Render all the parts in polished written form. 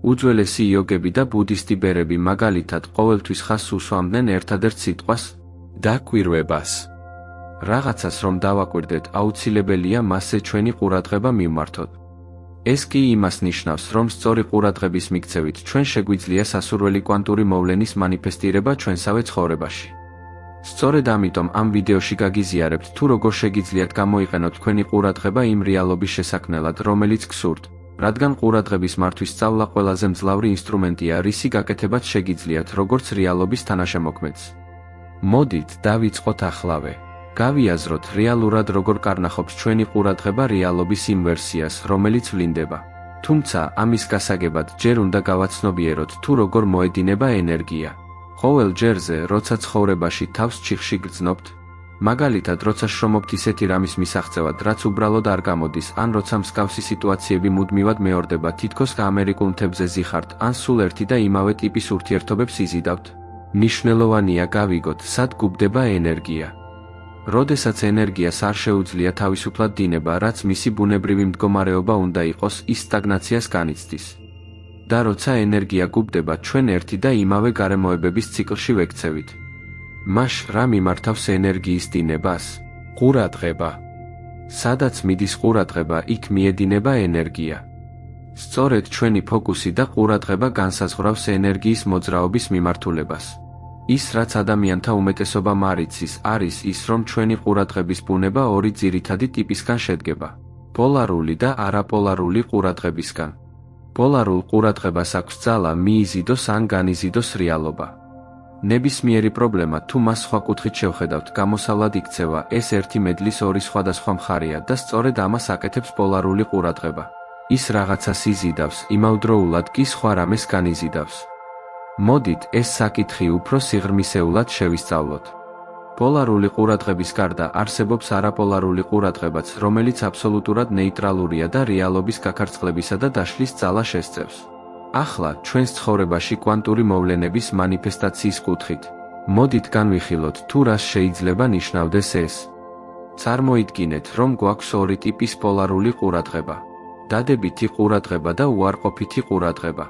უძველესი იოგები და ბუდისტი ბერები მაგალითად ყოველთვის ხაზს უსვამდნენ ერთადერთ სიტყვას დაკვირვებას. რაღაცას რომ დავაკვირდეთ, აუცილებელია მასზე ჩვენი ყურადღება მივმართოთ. ეს კი იმას ნიშნავს, რომ სწორი ყურადღების მიქცევით ჩვენ შეგვიძლია სასურველი კვანტური მოვლენის მანიფესტირება ჩვენსავე ცხოვრებაში. სწორედ ამიტომ ამ ვიდეოში გაგიზიარებთ თუ როგორ შეგიძლიათ გამოიყენოთ თქვენი ყურადღება იმ რეალობის შესაქმნელად, რომელიც გსურთ, რადგან ყურადღების მართვის სწავლა ყველაზე მძლავრი ინსტრუმენტია, რისი გაკეთებაც შეგიძლიათ როგორც რეალობის თანაშემოქმედს. მოდით დავიწყოთ ახლავე. გავიაზროთ რეალურად როგორ კარნახობს ჩვენი ყურადღება რეალობის იმ ვერსიას, რომელიც ვლინდება. თუმცა ამის გასაგებად ჯერ უნდა გავაცნობიეროთ თუ როგორ მოედინება ენერგია. ყოველ ჯერზე, როცა ცხოვრებაში თავს ჩიხში გრძნობთ, მაგალითად, როცა შრომობთ ისეთი რამის მისაღწევად, რაც უბრალოდ არ გამოდის, ან როცა მსგავსი სიტუაციები მუდმივად მეორდება, თითქოს ამერიკულ მთებზე ზიხართ, ან სულ ერთი და იმავე ტიპის ურთიერთობებს იზიდავთ, მნიშვნელოვანია გავიგოთ, სად გუბდება ენერგია. როდესაც ენერგიას არ შეუძლია თავისუფლად დინება, რაც მისი ბუნებრივი მდგომარეობა უნდა იყოს, ის სტაგნაციას განიცდის. და როცა ენერგია გუბდება, ჩვენ ერთი და იმავე გარემოებების ციკლში ვექცევით. მაშ რა მიმართავს ენერგიის დინებას? ყურადღება. სადაც მიდის ყურადღება, იქ მიედინება ენერგია. სწორედ ჩვენი ფოკუსი და ყურადღება განსაზღვრავს ენერგიის მოძრაობის მიმართულებას. ის, რაც ადამიანთა უმეტესობამ არ იცის, არის ის, რომ ჩვენი ყურადღების ბუნება ორი ძირითადი ტიპისგან შედგება: პოლარული და არაპოლარული ყურადღებისგან. პოლარულ ყურადღებას აქვს ძალა მიიზიდოს ან განიზიდოს რეალობა. ნებისმიერი პრობლემა, თუ მას სხვა კუთხით შევხედავთ, გამოსავლად იქცევა, ეს ერთი მედლის ორი სხვადასხვა მხარეა და სწორედ ამას აკეთებს პოლარული ყურადღება. ის რაღაცას იზიდავს, იმავდროულად კი სხვა რამეს განიზიდავს. მოდით ეს საკითხი უფრო სიღრმისეულად შევისწავლოთ. პოლარული ყურადღების გარდა არსებობს არაპოლარული ყურადღებაც, რომელიც აბსოლუტურად ნეიტრალურია და რეალობის გაქარწყლებისა და დაშლის ძალა შესწევს. ახლა ჩვენს ცხოვრებაში კვანტური მოვლენების მანიფესტაციის კუთხით, მოდით განვიხილოთ თუ რას შეიძლება ნიშნავდეს ეს. წარმოიდგინეთ, რომ გვაქვს ორი ტიპის პოლარული ყურადღება: დადებითი ყურადღება და უარყოფითი ყურადღება.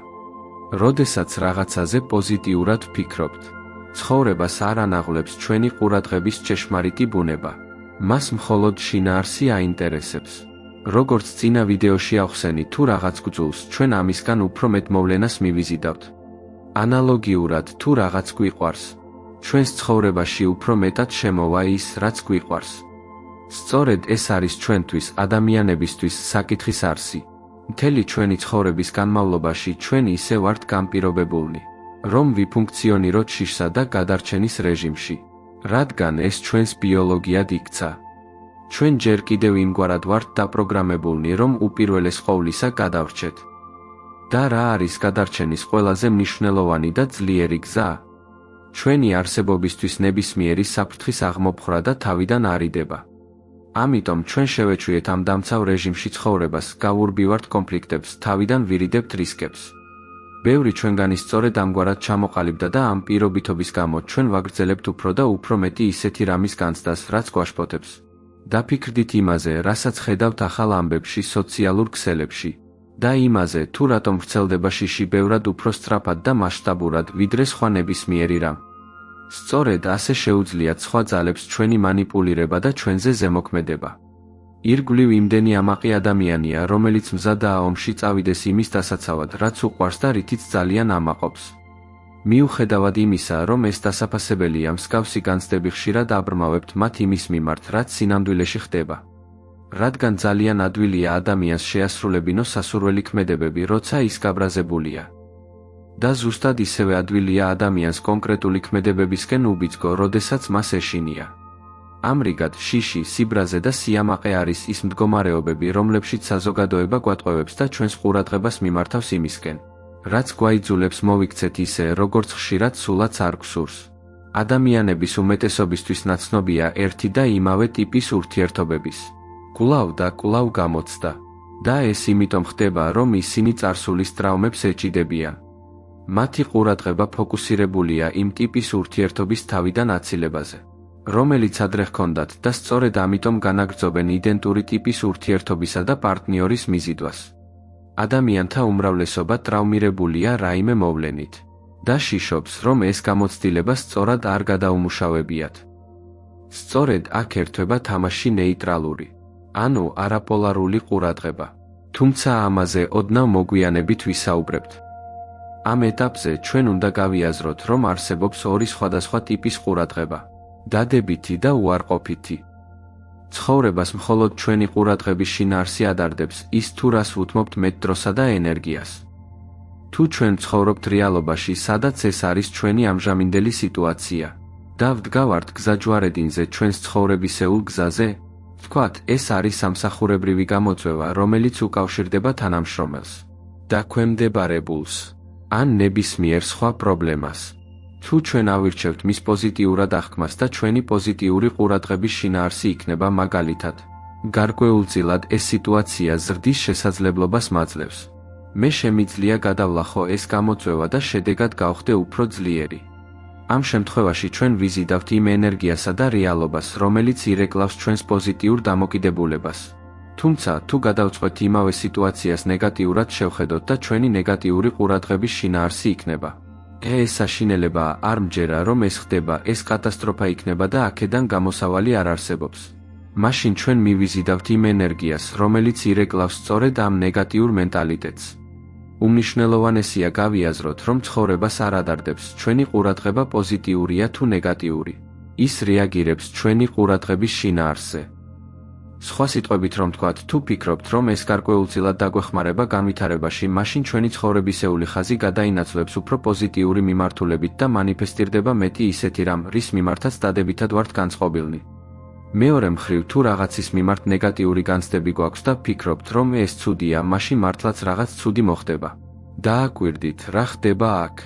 როდესაც რაღაცაზე პოზიტიურად ვფიქრობთ, ცხოვრებას არ ანაღვლებს ჩვენი ყურადღების ჭეშმარიტი ბუნება. მას მხოლოდ შინაარსი აინტერესებს. როგორც წინა ვიდეოში ავხსენი, თუ რაღაც გძულს, ჩვენ ამისგან უფრო მეტ მოვლენას მივიზიდავთ. ანალოგიურად, თუ რაღაც გვიყვარს, ჩვენს ცხოვრებაში უფრო მეტად შემოვა ის, რაც გვიყვარს. სწორედ ეს არის ჩვენთვის, ადამიანებისთვის, საკითხის არსი. მთელი ჩვენი ცხოვრების განმავლობაში ჩვენ ისე ვართ განპირობებულნი, რომ ვიფუნქციონიროთ შიშსა და გადარჩენის რეჟიმში, რადგან ეს ჩვენს ბიოლოგიად იქცა. ჩვენ ჯერ კიდევ იმგვარად ვართ დაპროგრამებულნი, რომ უპირველეს ყოვლისა გადავრჩეთ. და რა არის გადარჩენის ყველაზე მნიშვნელოვანი და ძლიერი გზა? ჩვენი არსებობისთვის ნებისმიერი საფრთხის აღმოფხვრა და თავიდან არიდება. ამიტომ ჩვენ შევეჩვიეთ ამ დამცავ რეჟიმში ცხოვრებას, გავურბივართ კონფლიქტებს, თავიდან ვირიდებთ რისკებს. ბევრი ჩვენგანი სწორედ ამგვარად ჩამოყალიბდა და ამ პირობითობის გამო ჩვენ ვაგრძელებთ უფრო და უფრო მეტი ისეთი რამის განცდას, რაც გვაშფოთებს. დაფიქრდით იმაზე, რასაც ხედავთ ახალ ამბებში, სოციალურ ქსელებში, და იმაზე, თუ რატომ ვრცელდება შიში ბევრად უფრო სწრაფად და მასშტაბურად, ვიდრე სხვა ნებისმიერი რამ. სწორედ ასე შეუძლიათ სხვა ძალებს ჩვენი მანიპულირება და ჩვენზე ზემოქმედება. ირგვლივ იმდენი ამაყი ადამიანია, რომელიც მზადაა ომში წავიდეს იმის დასაცავად, რაც უყვარს და რითიც ძალიან ამაყობს. მიუხედავად იმისა, რომ ეს დასაფასებელია, მსგავსი განცდები ხშირად აბრმავებთ მათ იმის მიმართ, რაც სინამდვილეში ხდება. რადგან ძალიან ადვილია ადამიანს შეასრულებინოს სასურველი ქმედებები, როცა ის გაბრაზებულია. და ზუსტად ისევე ადვილია ადამიანს კონკრეტული ქმედებებისკენ უბიძგო, როდესაც მას ეშინია. ამრიგად, შიში, სიბრაზე და სიამაყე არის ის მდგომარეობები, რომლებშიც საზოგადოება გვატყუებებს და ჩვენს ყურადღებას მიმართავს იმისკენ, რაც გვაიძულებს მოვიქცეთ ისე, როგორც ხშირად სულაც არ გვსურს. ადამიანების უმეტესობისთვის ნაცნობია ერთი და იმავე ტიპის ურთიერთობების კვლავ და კვლავ გამოცდა. და ეს იმიტომ ხდება, რომ ისინი წარსულის ტრაუმებს ეჭიდებიან. მათი ყურადღება ფოკუსირებულია იმ ტიპის ურთიერთობის თავიდან აცილებაზე, რომელიც ადრე ჰქონდათ და სწორედ ამიტომ განაგრძობენ იდენტური ტიპის ურთიერთობისა და პარტნიორის მიზიდვას. ადამიანთა უმრავლესობა ტრავმირებულია რაიმე მოვლენით და შიშობს, რომ ეს გამოცდილება სწორად არ გადაუმუშავებიათ. სწორედ აქ ერთვება თამაში ნეიტრალური, ანუ არაპოლარული ყურადღება. თუმცა ამაზე ოდნავ მოგვიანებით ვისაუბრებთ. ამ ეტაპზე ჩვენ უნდა გავიაზროთ, რომ არსებობს ორი სხვადასხვა ტიპის ყურადღება: დადებითი და უარყოფითი. ცხოვრებას მხოლოდ ჩვენი ყურადღების შინაარსი ადარდებს ის, თუ რას ვუთმობთ მეტ დროსა და ენერგიას. თუ ჩვენ ცხოვრობთ რეალობაში, სადაც ეს არის ჩვენი ამჟამინდელი სიტუაცია და ვდგავართ გზაჯვარედინზე ჩვენს ცხოვრებისეულ გზაზე, ვთქვათ, ეს არის სამსახურებრივი გამოწვევა, რომელიც უკავშირდება თანამშრომელს, დაქვემდებარებულს, ან ნებისმიერ სხვა პრობლემას. თუ ჩვენ ავირჩევთ მის პოზიტიურად აღქმას და ჩვენი პოზიტიური ყურადღების შინაარსი იქნება მაგალითად, გარკვეულწილად ეს სიტუაცია ზრდის შესაძლებლობას მაძლევს. მე შემიძლია გადავლახო ეს გამოწვევა და შედეგად გავხდე უფრო ძლიერი. ამ შემთხვევაში ჩვენ ვიზიდავთ იმ ენერგიასა და რეალობას, რომელიც ირეკლავს ჩვენს პოზიტიურ დამოკიდებულებას. თუმცა, თუ გადავწყვეტ იმავე სიტუაციას ნეგატიურად შევხედოთ და ჩვენი ნეგატიური ყურადღების შინაარსი იქნება, ეს საშინელება არ მჯერა, რომ ეს ხდება, ეს კატასტროფა იქნება და აქედან გამოსავალი არ არსებობს. მაშინ ჩვენ მივიზიდავთ იმ ენერგიას, რომელიც ირეკლავს სწორედ ამ ნეგატიურ მენტალიტეტს. უმნიშვნელოვანესია გავიაზროთ, რომ ცხოვრებას არ ადარდებს ჩვენი ყურადღება პოზიტიურია თუ ნეგატიური. ის რეაგირებს ჩვენი ყურადღების შინაარსზე. სხვა სიტყვებით რომ ვთქვათ, თუ ფიქრობთ, რომ ეს გარკვეულწილად დაგვეხმარება განვითარებაში, მაშინ ჩვენი ცხოვრებისეული ხაზი გადაინაცვლებს უფრო პოზიტიური მიმართულებით და მანიფესტირდება მეტი ისეთი რამ, რის მიმართაც დადებითად ვართ განწყობილნი. მეორე მხრივ, თუ რაღაცის მიმართ ნეგატიური განცდები გვაქვს და ფიქრობთ, რომ ეს ცუდია, მაშინ მართლაც რაღაც ცუდი მოხდება. დააკვირდით, რა ხდება აქ.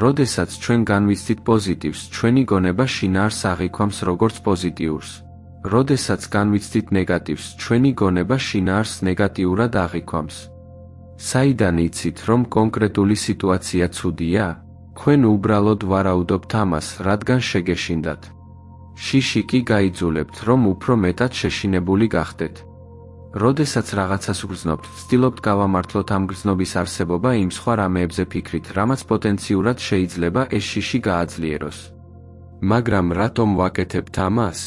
როდესაც ჩვენ განვიცდით პოზიტივს, ჩვენი გონება შინაარსს აღიქვამს როგორც პოზიტიურს. როდესაც განვიცდით ნეგატივს, ჩვენი გონება შინაარსს ნეგატიურად აღიქვამს. საიდან იცით, რომ კონკრეტული სიტუაცია ცუდია? თქვენ უბრალოდ ვარაუდობთ ამას, რადგან შეგეშინდათ. შიში კი გაიძულებთ, რომ უფრო მეტად შეშინებული გახდეთ. როდესაც რაღაცას ვგრძნობთ, ვცდილობთ გავამართლოთ ამ გრძნობის არსებობა იმ სხვა რამეებზე ფიქრით, რამაც პოტენციურად შეიძლება ეს შიში გააძლიეროს. მაგრამ რატომ ვაკეთებთ ამას?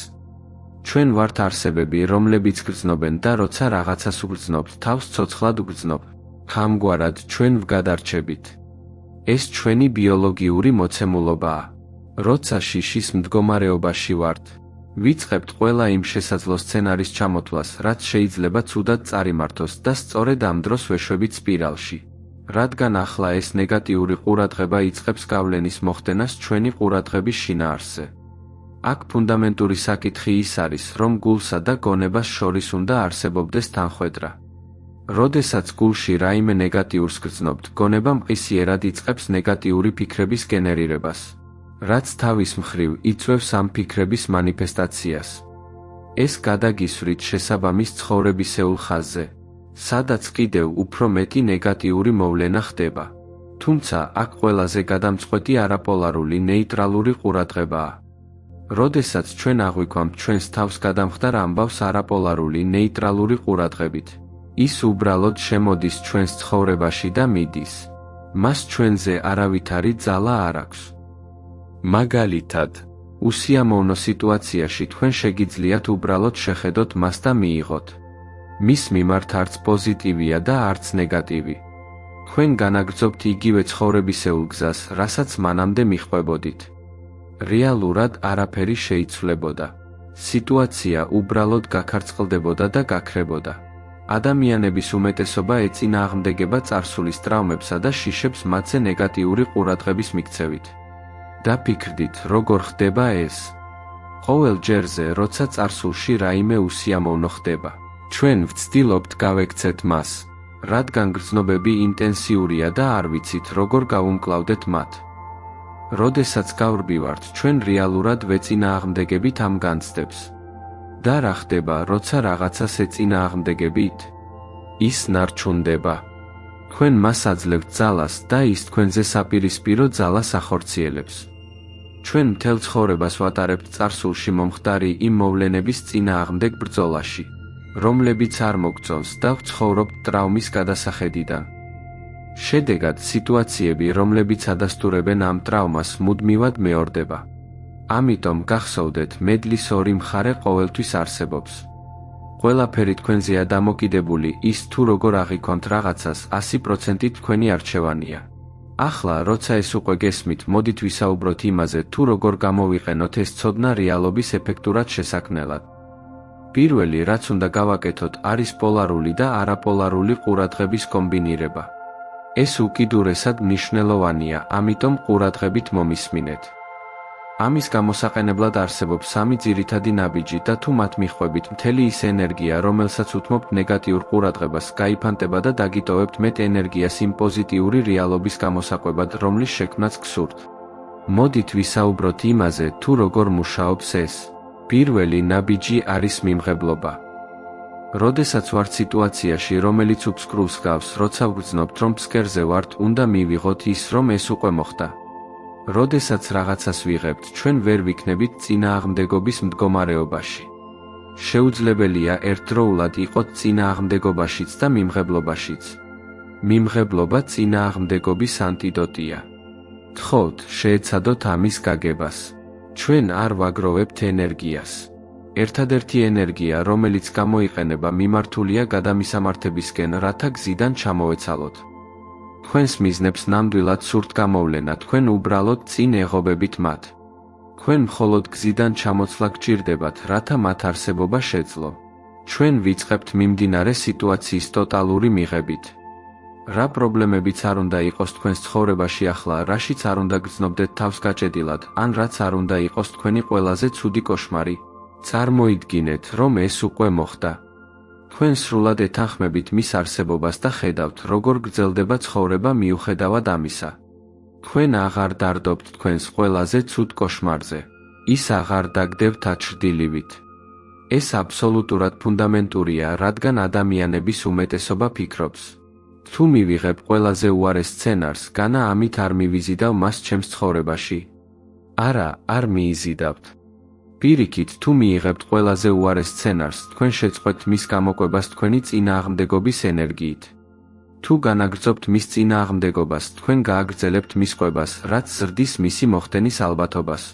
ჩვენ ვართ არსებები, რომლებიც გრძნობენ და როცა რაღაცას ვგრძნობთ, თავს ცოცხლად ვგრძნობ. ამგვარად ჩვენ ვგადარჩებით. ეს ჩვენი ბიოლოგიური მოცემულობაა. როცა შიშის მდგომარეობაში ვართ, ვიწყებთ ყველა იმ შესაძლო სცენარის ჩამოთვლას, რაც შეიძლება ცუდად წარიმართოს და სწორედ ამ დროს ვეშვებით სპირალში. რადგან ახლა ეს ნეგატიური ყურადღება იწყებს გავლენის მოხდენას ჩვენი ყურადღების შინაარსზე. აქ ფუნდამენტური საკითხი ის არის, რომ გულსა და გონებას შორის უნდა არსებობდეს თანხვედრა. როდესაც გულში რაიმე ნეგატიურს გრძნობთ, გონება მყისიერად იწყებს ნეგატიური ფიქრების გენერირებას, რაც თავის მხრივ იწვევს ამ ფიქრების მანიფესტაციას. ეს გადაგისვრით შესაბამის ცხოვრებისეულ ხაზზე, სადაც კიდევ უფრო მეტი ნეგატიური მოვლენა ხდება. თუმცა აქ ყველაზე გადამწყვეტი არაპოლარული ნეიტრალური ყურადღებაა. როდესაც ჩვენ აღვიქვამთ ჩვენს თავს გადამხდარ ამბავს არაპოლარული ნეიტრალური ყურადღებით, ის უბრალოდ შემოდის ჩვენს ცხოვრებაში და მიდის. მას ჩვენზე არავითარი ძალა არ აქვს. მაგალითად, უსიამოვნო სიტუაციაში თქვენ შეგიძლიათ უბრალოდ შეხედოთ მას და მიიღოთ. მის მიმართ არც პოზიტივია და არც ნეგატივი. თქვენ განაგრძობთ იგივე ცხოვრებისეულ გზას, რასაც მანამდე მიჰყვებოდით. რეალურად არაფერი შეიცვლებოდა. სიტუაცია უბრალოდ გაქარწყლდებოდა და გაქრებოდა. ადამიანების უმეტესობა ეწინააღმდეგება წარსულის ტრაუმებსა და შიშებს მათზე ნეგატიური ყურადღების მიქცევით. დაფიქრდით, როგორ ხდება ეს? ყოველ ჯერზე, როცა წარსულში რაიმე უსიამოვნო ხდება, ჩვენ ვცდილობთ გავექცეთ მას, რადგან გრძნობები ინტენსიურია და არ ვიცით, როგორ გავუმკლავდეთ მათ. როდესაც გავრბივართ, ჩვენ რეალურად ვეწინააღმდეგებით ამ განცდებს. და რა ხდება, როცა რაღაცას ეწინააღმდეგებით? ის ნარჩუნდება. თქვენ მას აძლევთ ძალას და ის თქვენზე საპირისპირო ძალას ახორციელებს. ჩვენ მთელ ცხოვრებას ვატარებთ წარსულში მომხდარი იმ მოვლენების წინააღმდეგ ბრძოლაში. რომლებიც არ მოგწონს და ვცხოვრობთ ტრაუმის გადასახედიდან. შედეგად, სიტუაციები, რომლებიც ადასტურებენ ამ ტრაუმას, მუდმივად მეორდება. ამიტომ გახსოვდეთ, მედლის ორი მხარე ყოველთვის არსებობს. ყველაფერი თქვენზეა დამოკიდებული, ის თუ როგორ აღიქვამთ რაღაცას, 100% თქვენი არჩევანია. ახლა, როცა ეს უკვე გესმით, მოდით ვისაუბროთ იმაზე, თუ როგორ გამოვიყენოთ ეს ცოდნა რეალობის ეფექტურად შესაქმნელად. პირველი, რაც უნდა გავაკეთოთ, არის პოლარული და არაპოლარული ყურადღების კომბინირება. ეს უკიდურესად მნიშვნელოვანია, ამიტომ ყურადღებით მომისმინეთ. ამის გამოსაყენებლად არსებობს სამი ძირითადი ნაბიჯი და თუ მათ მიხვებით, მთელი ის ენერგია, რომელსაც უთმობთ ნეგატიურ ყურადღებას, გაიფანტება და დაგიტოვებთ მეტ ენერგიას იმ პოზიტიური რეალობის გამოსაყვებად, რომლის შექმნაც გსურთ. მოდით ვისაუბროთ იმაზე, თუ როგორ მუშაობს ეს. პირველი ნაბიჯი არის მიმღებლობა. როდესაც ვართ სიტუაციაში, რომელიც უფსკრულს გავს, როცა ვგრძნობთ, რომ ფსკერზე ვართ, უნდა მივიღოთ ის, რომ ეს უკვე მოხდა. როდესაც რაღაცას ვიღებთ, ჩვენ ვერ ვიქნებით წინააღმდეგობის მდგომარეობაში. შეუძლებელია ერთდროულად იყოთ წინააღმდეგობაშიც და მიმღებლობაშიც. მიმღებლობა წინააღმდეგობის ანტიდოტია. თხოვთ, შეეცადოთ ამის გაგებას. ჩვენ არ ვაგროვებთ ენერგიას. ერთადერთი ენერგია, რომელიც გამოიყენება, მიმართულია გადამისამართებისკენ, რათა გზიდან ჩამოვეცალოთ. თქვენს მიზნებს ნამდვილად სურთ გამოვლენა, თქვენ უბრალოდ წინ ეღობებით მათ. თქვენ მხოლოდ გზიდან ჩამოცლა გჭირდებათ, რათა მათ არსებობა შეძლო. ჩვენ ვიწყებთ მიმდინარე სიტუაციის ტოტალური მიღებით. რა პრობლემებიც არ უნდა იყოს თქვენს ცხოვრებაში ახლა, რაშიც არ უნდა გრძნობდეთ თავს გაჭედილად, ან რაც არ უნდა იყოს თქვენი ყველაზე ცუდი კოშმარი, წარმოიდგინეთ, რომ ეს უკვე მოხდა. თქვენ სრულად ეთანხმებით მის არსებობას და ხედავთ, როგორ გრძელდება ცხოვრება მიუხედავად ამისა. თქვენ აღარ დარდობთ თქვენს ყველაზე ცუდ კოშმარზე. ის აღარ დაგდებთ აჩრდილივით. ეს აბსოლუტურად ფუნდამენტურია, რადგან ადამიანების უმეტესობა ფიქრობს. თუ მივიღებ ყველაზე უარეს სცენარს, განა ამით არ მივიზიდავ მას ჩემს ცხოვრებაში? არა, არ მიიზიდავთ. პირიქით, თუ მიიღებთ ყველაზე უარეს სცენარს, თქვენ შეწყვეტთ მის გამოკვებას თქვენი წინააღმდეგობის ენერგიით. თუ განაგრძობთ მის წინააღმდეგობას, თქვენ გააგრძელებთ მის ყვებას, რაც ზრდის მისი მოხდენის ალბათობას.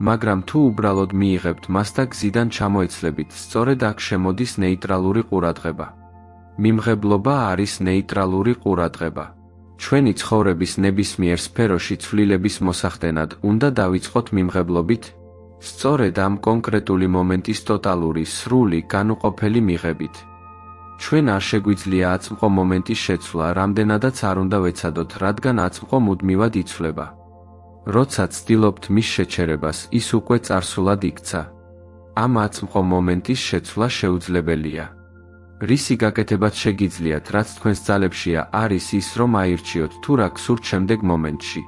მაგრამ თუ უბრალოდ მიიღებთ მას და გზიდან ჩამოეცლებით, სწორედ აქ შემოდის ნეიტრალური ყურადღება. მიმღებლობა არის ნეიტრალური ყურადღება. ჩვენი ცხოვრების ნებისმიერ სფეროში ცვლილების მოსახდენად უნდა დავიწყოთ მიმღებლობით, სწორედ ამ კონკრეტული მომენტის ტოტალური, სრული, განუყოფელი მიღებით. ჩვენ არ შეგვიძლია აწმყო მომენტის შეცვლა, რამდენადაც არ უნდა ვეცადოთ, რადგან აწმყო მუდმივად იცვლება. როცა ცდილობთ მის შეჩერებას, ის უკვე წარსულად იქცა. ამ აწმყო მომენტის შეცვლა შეუძლებელია. რისი გაკეთებაც შეგიძლიათ, რაც თქვენს ძალებშია, არის ის, რომ აირჩიოთ, თუ რა გსურთ შემდეგ მომენტში.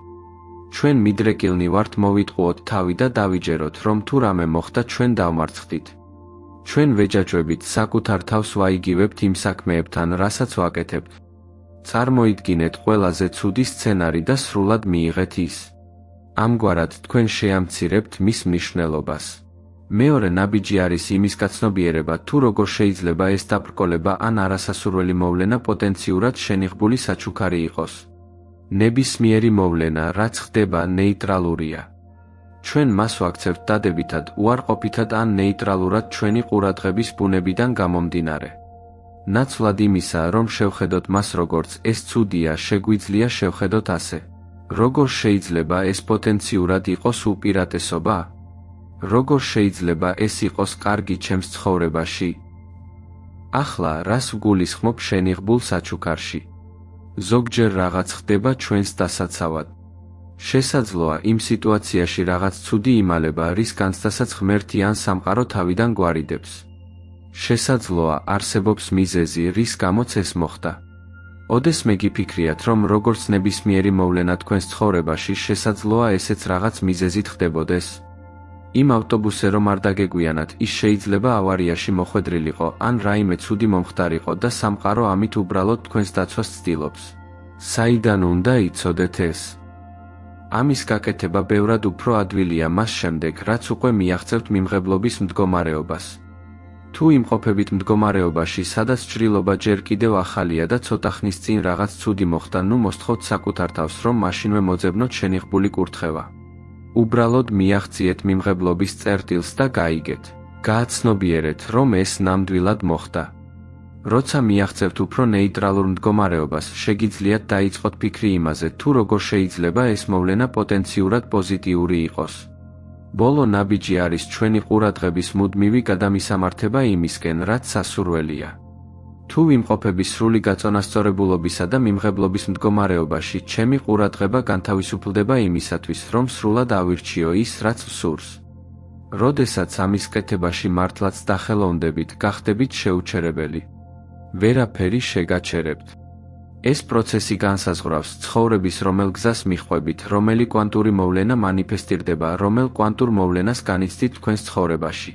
ჩვენ მიდრეკილნი ვართ მოვიტყუოთ თავი და დავიჯეროთ, რომ თუ რამე მოხდა, ჩვენ დავმარცხდით. ჩვენ ვეჯაჭვებით, საკუთარ თავს ვაიგივებთ იმ საქმეებთან, რასაც ვაკეთებთ. წარმოიდგინეთ ყველაზე ცუდი სცენარი და სრულად მიიღეთ ის. ამგვარად თქვენ შეამცირებთ მის მნიშვნელობას. მეორე ნაბიჯი არის იმის გაცნობიერება, თუ როგორ შეიძლება ეს დაბრკოლება ან არასასურველი მოვლენა პოტენციურად შენიღბული საჩუქარი იყოს. ნებისმიერი მოვლენა, რაც ხდება, ნეიტრალურია. ჩვენ მას ვაქცევთ დადებითად, უარყოფითად ან ნეიტრალურად ჩვენი ყურადღების ბუნებიდან გამომდინარე. ნაცვლად იმისა, რომ შევხედოთ მას როგორც ეს ცუდია, შეგვიძლია შევხედოთ ასე. როგორ შეიძლება ეს პოტენციურად იყოს უპირატესობა? როგორ შეიძლება ეს იყოს კარგი ჩემს ცხოვრებაში? ახლა რას ვგულისხმობ შენიღბულ საჩუქარში? ზოგჯერ რაღაც ხდება ჩვენს დასაცავად. შესაძლოა იმ სიტუაციაში რაღაც ცუდი იმალება, რის განცდასაც ღმერთი ან სამყარო თავიდან გვარიდებს. შესაძლოა არსებობს მიზეზი, რის გამოც ეს მოხდა. ოდესმე გიფიქრიათ, რომ როგორც ნებისმიერი მოვლენა თქვენს ცხოვრებაში, შესაძლოა ესეც რაღაც მიზეზით ხდებოდეს. იმ ავტობუსზე რომ არ დაგეგვიანათ, ის შეიძლება ავარიაში მოხვედრილიყო, ან რაიმე ცუდი მომხდარიყო და სამყარო ამით უბრალოდ თქვენს დაცვას ცდილობს. საიდან უნდა იცოდეთ ეს? ამის გაკეთება ბევრად უფრო ადვილია მას შემდეგ, რაც უკვე მიაღწევთ მიმღებლობის მდგომარეობას. თუ იმყოფებით მდგომარეობაში, სადაც ჭრილობა ჯერ კიდევ ახალია და ცოტა ხნის წინ რაღაც ცუდი მოხდა, ნუ მოსთხოვთ საკუთარ თავს, რომ მაშინვე მოძებნოთ შენიღბული კურთხევა. უბრალოდ მიაღწიეთ მიმღებლობის წერტილს და გაიგეთ. გააცნობიერეთ, რომ ეს ნამდვილად მოხდა. როცა მიაღწევთ უფრო ნეიტრალურ მდგომარეობას, შეგიძლიათ დაიწყოთ ფიქრი იმაზე, თუ როგორ შეიძლება ეს მოვლენა პოტენციურად პოზიტიური იყოს. ბოლო ნაბიჯი არის ჩვენი ყურადღების მუდმივი გადამისამართება იმისკენ, რაც სასურველია. თუ ვიმყოფები სრული გაწონასწორებულობისა და მიმღებლობის მდგომარეობაში, ჩემი ყურადღება განთავისუფლდება იმისათვის, რომ სრულად ავირჩიო ის, რაც ვსურს. როდესაც ამის კეთებაში მართლაც დახელოვნდებით, გახდებით შეუჩერებელი. ვერაფერი შეგაჩერებთ. ეს პროცესი განსაზღვრავს ცხოვრების რომელ გზას მიხვებით, რომელი კვანტური მოვლენა მანიფესტირდება, რომელ კვანტურ მოვლენას განიცდით თქვენს ცხოვრებაში.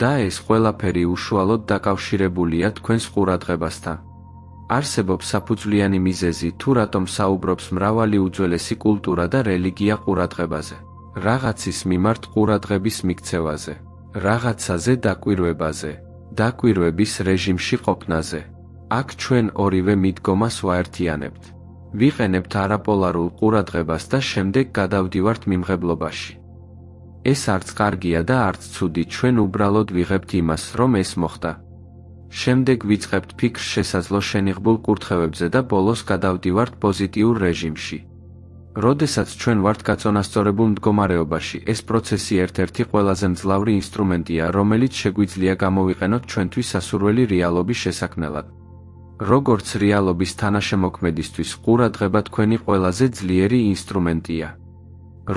და ეს ყველაფერი უშუალოდ დაკავშირებულია თქვენს ყურადღებასთან. არსებობს საფუძვლიანი მიზეზი, თუ რატომ საუბრობს მრავალი უძველესი კულტურა და რელიგია ყურადღებაზე. რაღაცის მიმართ ყურადღების მიქცევაზე, რაღაცაზე დაკვირვებაზე, დაკვირვების რეჟიმში ყოფნაზე. აქ ჩვენ ორივე მიდგომას ვაერთიანებთ. ვიყენებთ არაპოლარულ ყურადღებას და შემდეგ გადავდივართ მიმღებლობაში. ეს არც კარგია და არც ცუდი, ჩვენ უბრალოდ ვიღებთ იმას, რომ ეს მოხდა. შემდეგ ვიწყებთ ფიქრს შესაძლო შენიღბულ კურთხევებზე და ბოლოს გადავდივართ პოზიტიურ რეჟიმში. როდესაც ჩვენ ვართ გაწონასწორებულ მდგომარეობაში, ეს პროცესი ერთ-ერთი ყველაზე მძლავრი ინსტრუმენტია, რომელიც შეგვიძლია გამოვიყენოთ ჩვენთვის სასურველი რეალობის შესაქმნელად. როგორც რეალობის თანაშემოქმედისთვის, ყურადღება თქვენი ყველაზე ძლიერი ინსტრუმენტია.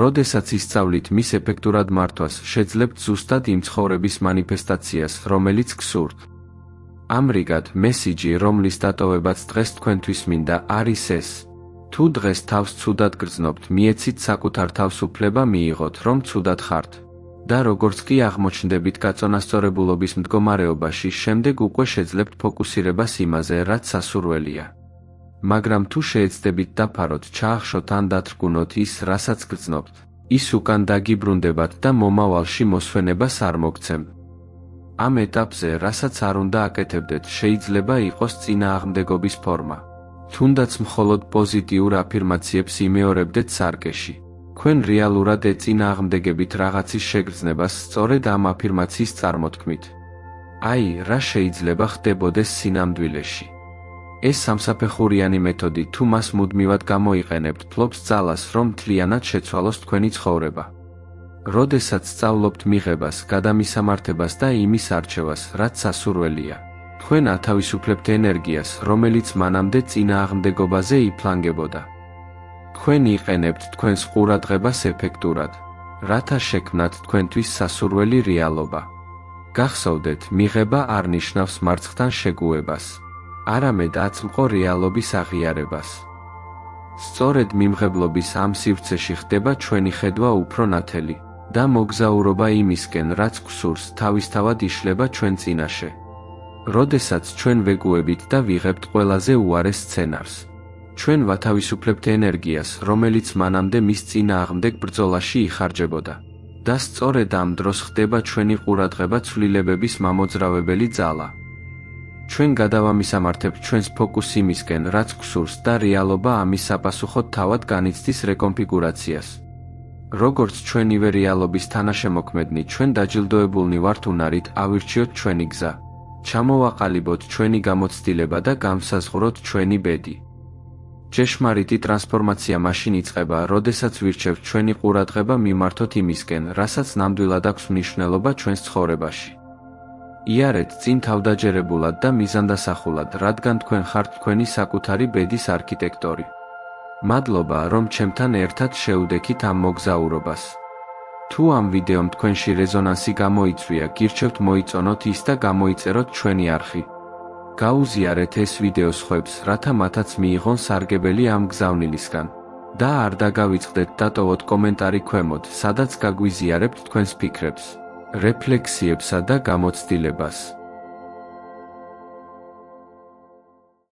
როდესაც ისწავლით მის ეფექტურად მართვას, შეძლებთ ზუსტად იმ ცხოვრების მანიფესტაციას, რომელიც გსურთ. ამრიგად, მესიჯი, რომლის დატოვებაც დღეს თქვენთვის მინდა, არის ეს. თუ დღეს თავს ცუდად გრძნობთ, მიეცით საკუთარ თავს უფლება მიიღოთ, რომ ცუდად ხართ. და როგორც კი აღმოჩნდებით გაწონასწორებულობის მდგომარეობაში, შემდეგ უკვე შეძლებთ ფოკუსირებას იმაზე, რაც სასურველია. მაგრამ თუ შეეცდებით დაფაროთ, ჩაახშოთ ან დათრგუნოთ ის, რასაც გრძნობთ, ის უკან დაგიბრუნდებათ და მომავალში მოსვენებას არ მოგცემ. ამ ეტაპზე, რასაც არ უნდა აკეთებდეთ, შეიძლება იყოს წინააღმდეგობის ფორმა. თუნდაც მხოლოდ პოზიტიურ აფირმაციებს იმეორებდეთ სარკეში. თქვენ რეალურად ეწინააღმდეგებით რაღაცის შეგრძნებას სწორედ ამ აფირმაციის წარმოთქმით. აი, რა შეიძლება ხდებოდეს სინამდვილეში. ეს სამსაფეხურიანი მეთოდი, თუ მას მუდმივად გამოიყენებთ, ფლობს ძალას, რომ მთლიანად შეცვალოს თქვენი ცხოვრება. როდესაც სწავლობთ მიღებას, გადამისამართებას და იმის არჩევას, რაც სასურველია, თქვენ ათავისუფლებთ ენერგიას, რომელიც მანამდე წინააღმდეგობაზე იფლანგებოდა. თქვენ იყენებთ თქვენს ყურადღებას ეფექტურად, რათა შექმნათ თქვენთვის სასურველი რეალობა. გახსოვდეთ, მიღება არ ნიშნავს მარცხთან შეგუებას, არამედ აწმყო რეალობის აღიარებას. სწორედ მიმღებლობის ამ სივრცეში ხდება ჩვენი ხედვა უფრო ნათელი და მოგზაურობა იმისკენ, რაც გსურს, თავისთავად იშლება ჩვენ წინაშე. როდესაც ჩვენ ვეგუებით და ვიღებთ ყველაზე უარეს სცენარს, ჩვენ ვათავისუფლებთ ენერგიას, რომელიც მანამდე მის წინააღმდეგ ბრძოლაში იხარჯებოდა. და სწორედ ამ დროს ხდება ჩვენი ყურადღება ცვლილებების მამოძრავებელი ძალა. ჩვენ გადავამისამართებთ ჩვენს ფოკუსს იმისკენ, რაც გსურს და რეალობა ამის საპასუხოდ თავად განიცდის რეკონფიგურაციას. როგორც ჩვენივე რეალობის თანაშემოქმედნი, ჩვენ დაჯილდოებულნი ვართ უნარით ავირჩიოთ ჩვენი გზა, ჩამოვაყალიბოთ ჩვენი გამოცდილება და გამსაზღვროთ ჩვენი ბედი. ჭეშმარიტი ტრანსფორმაცია მაშინ იწყება, როდესაც ვირჩევთ ჩვენი ყურადღება მიმართოთ იმისკენ, რასაც ნამდვილად აქვს მნიშვნელობა ჩვენს ცხოვრებაში. იარეთ წინ თავდაჯერებულად და მიზანდასახულად, რადგან თქვენ ხართ თქვენი საკუთარი ბედის არქიტექტორი. მადლობა, რომ ჩემთან ერთად შევდექით ამ მოგზაურობას. თუ ამ ვიდეომ თქვენში რეზონანსი გამოიწვია, გირჩევთ მოიწონოთ ის და გამოიწეროთ ჩვენი არხი. გაუზიარეთ ეს ვიდეო სხვებს, რათა მათაც მიიღონ სარგებელი ამ გზავნილისგან. და არ დაგავიწყდეთ დატოვოთ კომენტარი ქვემოთ, სადაც გაგვიზიარებთ თქვენს ფიქრებს, რეფლექსიებსა და გამოცდილებას.